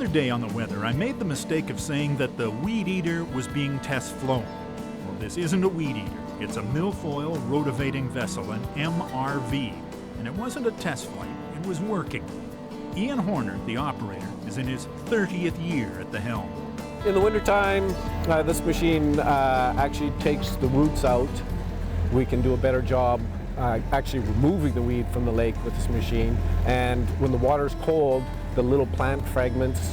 Yesterday on the weather, I made the mistake of saying that the weed eater was being test flown. Well, this isn't a weed eater. It's a Milfoil Rotovating vessel, an MRV. And it wasn't a test flight, it was working. Ian Horner, the operator, is in his 30th year at the helm. In the wintertime, this machine actually takes the roots out. We can do a better job actually removing the weed from the lake with this machine. And when the water's cold, the little plant fragments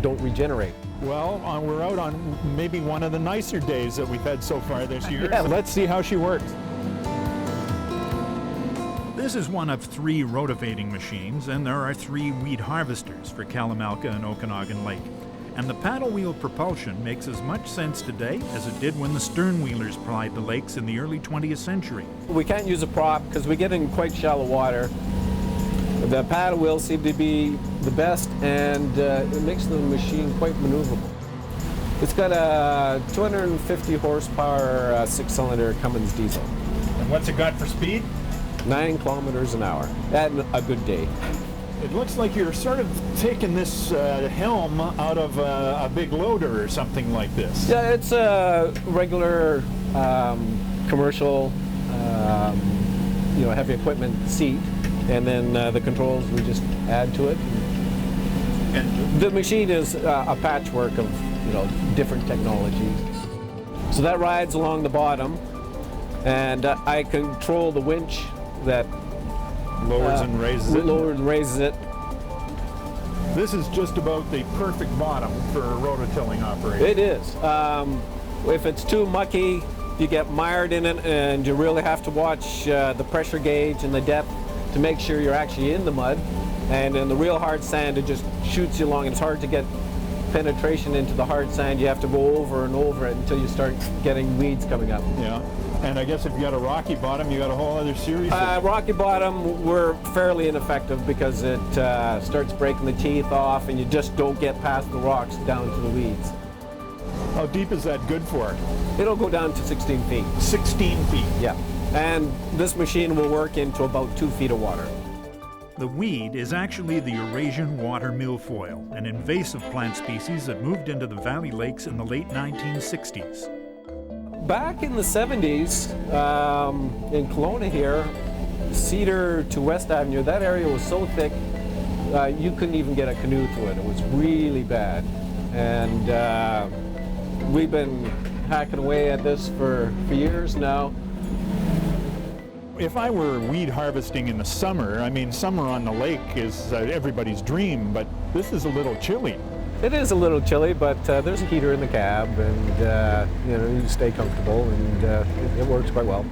don't regenerate. Well, we're out on maybe one of the nicer days that we've had so far this year. Yeah. Let's see how she works. This is one of 3 rotovating machines, and there are 3 weed harvesters for Kalamalka and Okanagan Lake. And the paddle wheel propulsion makes as much sense today as it did when the stern wheelers plied the lakes in the early 20th century. We can't use a prop because we get in quite shallow water. The paddle wheels seem to be the best, and it makes the machine quite maneuverable. It's got a 250 horsepower 6-cylinder Cummins diesel. And what's it got for speed? 9 kilometers an hour at a good day. It looks like you're sort of taking this helm out of a big loader or something like this. Yeah, it's a regular commercial, heavy equipment seat, and then the controls we just add to it. And the machine is a patchwork of different technologies. So that rides along the bottom, and I control the winch that lowers and raises it. Lowers and raises it. This is just about the perfect bottom for a rototilling operation. It is. If it's too mucky, you get mired in it, and you really have to watch the pressure gauge and the depth to make sure you're actually in the mud. And in the real hard sand, it just shoots you along, and it's hard to get penetration into the hard sand. You have to go over and over it until you start getting weeds coming up. Yeah. And I guess if you got a rocky bottom, you got a whole other series. Rocky bottom, we're fairly ineffective because it starts breaking the teeth off, and you just don't get past the rocks down to the weeds. How deep is that good for? It'll go down to 16 feet. 16 feet? Yeah. And this machine will work into about 2 feet of water. The weed is actually the Eurasian water milfoil, an invasive plant species that moved into the valley lakes in the late 1960s. Back in the 70s, in Kelowna here, Cedar to West Avenue, that area was so thick you couldn't even get a canoe through it. It was really bad. And we've been hacking away at this for years now. If I were weed harvesting in the summer, I mean, summer on the lake is everybody's dream, but this is a little chilly. It is a little chilly, but there's a heater in the cab, and you stay comfortable, and it works quite well.